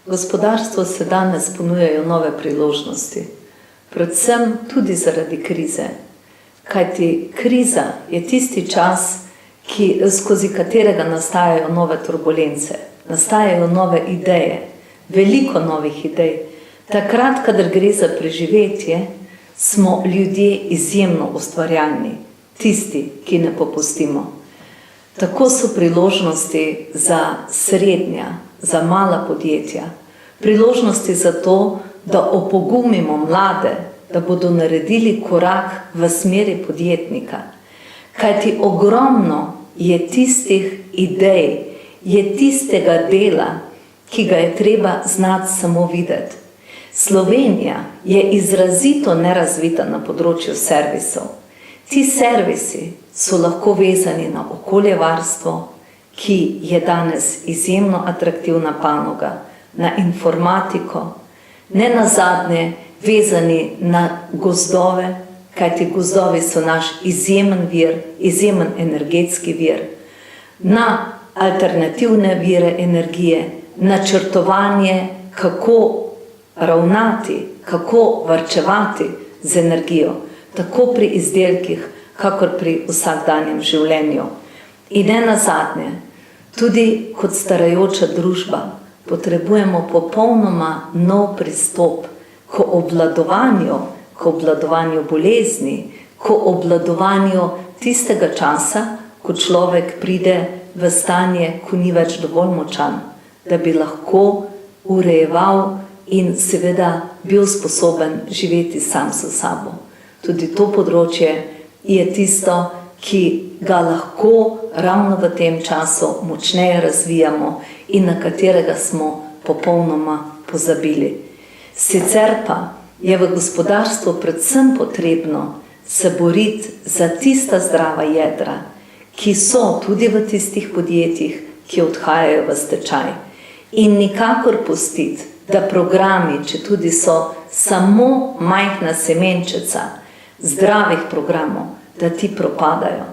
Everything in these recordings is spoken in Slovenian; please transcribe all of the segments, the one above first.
Gospodarstvu se danes ponujajo nove priložnosti, predvsem tudi zaradi krize. Kajti kriza je tisti čas, skozi katerega nastajajo nove turbulence, nastajajo nove ideje, veliko novih idej. Takrat, kadar gre za preživetje, smo ljudje izjemno ustvarjalni, tisti, ki ne popustimo. Tako so priložnosti za srednja, za mala podjetja, priložnosti za to, da opogumimo mlade, da bodo naredili korak v smeri podjetnika. Kajti ogromno je tistih idej, je tistega dela, ki ga je treba znati samo videti. Slovenija je izrazito nerazvita na področju servisov. Ti servisi so lahko vezani na okoljevarstvo, ki je danes izjemno atraktivna panoga, na informatiko, ne nazadnje vezani na gozdove, kajti gozdovi so naš izjemen vir, izjemen energetski vir, na alternativne vire energije, načrtovanje, kako ravnati, kako varčevati z energijo, tako pri izdelkih, kakor pri vsakdanjem življenju. In ne nazadnje, tudi kot starajoča družba potrebujemo popolnoma nov pristop k obvladovanju bolezni, k obvladovanju tistega časa, ko človek pride v stanje, ko ni več dovolj močan, da bi lahko urejeval in seveda bil sposoben živeti sam s sabo. Tudi to področje je tisto, ki ga lahko ravno v tem času močneje razvijamo in na katerega smo popolnoma pozabili. Sicer pa je v gospodarstvu predvsem potrebno se boriti za tista zdrava jedra, ki so tudi v tistih podjetjih, ki odhajajo v stečaj. In nikakor pustiti, da programi, če tudi so samo majhna semenčica zdravih programov, da ti propadajo.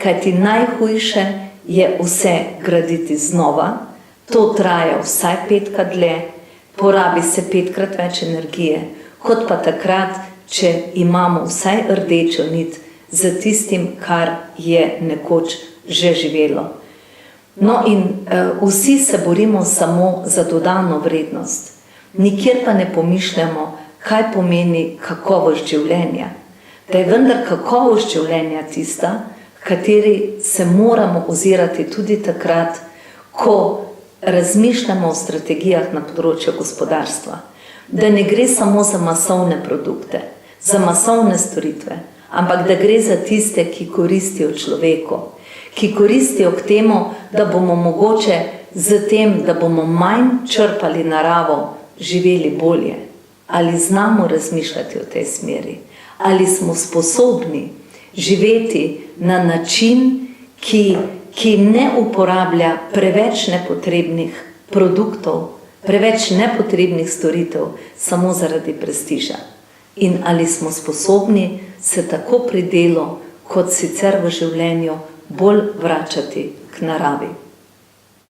Kajti najhujše je vse graditi znova, to traja vsaj 5-krat dlje, porabi se 5-krat več energije, kot pa takrat, če imamo vsaj rdečo nit za tistim, kar je nekoč že živelo. No in vsi se borimo samo za dodano vrednost. Nikjer pa ne pomišljamo, kaj pomeni kakovost življenja. Da je vendar kakovost življenja tista, v kateri se moramo ozirati tudi takrat, ko razmišljamo o strategijah na področju gospodarstva. Da ne gre samo za masovne produkte, za masovne storitve, ampak da gre za tiste, ki koristijo človeku, ki koristijo k temu, da bomo mogoče z tem, da bomo manj črpali naravo, živeli bolje. Ali znamo razmišljati o tej smeri? Ali smo sposobni živeti na način, ki ne uporablja preveč nepotrebnih produktov, preveč nepotrebnih storitev, samo zaradi prestiža? In ali smo sposobni se tako pri delu, kot sicer v življenju, bolj vračati k naravi?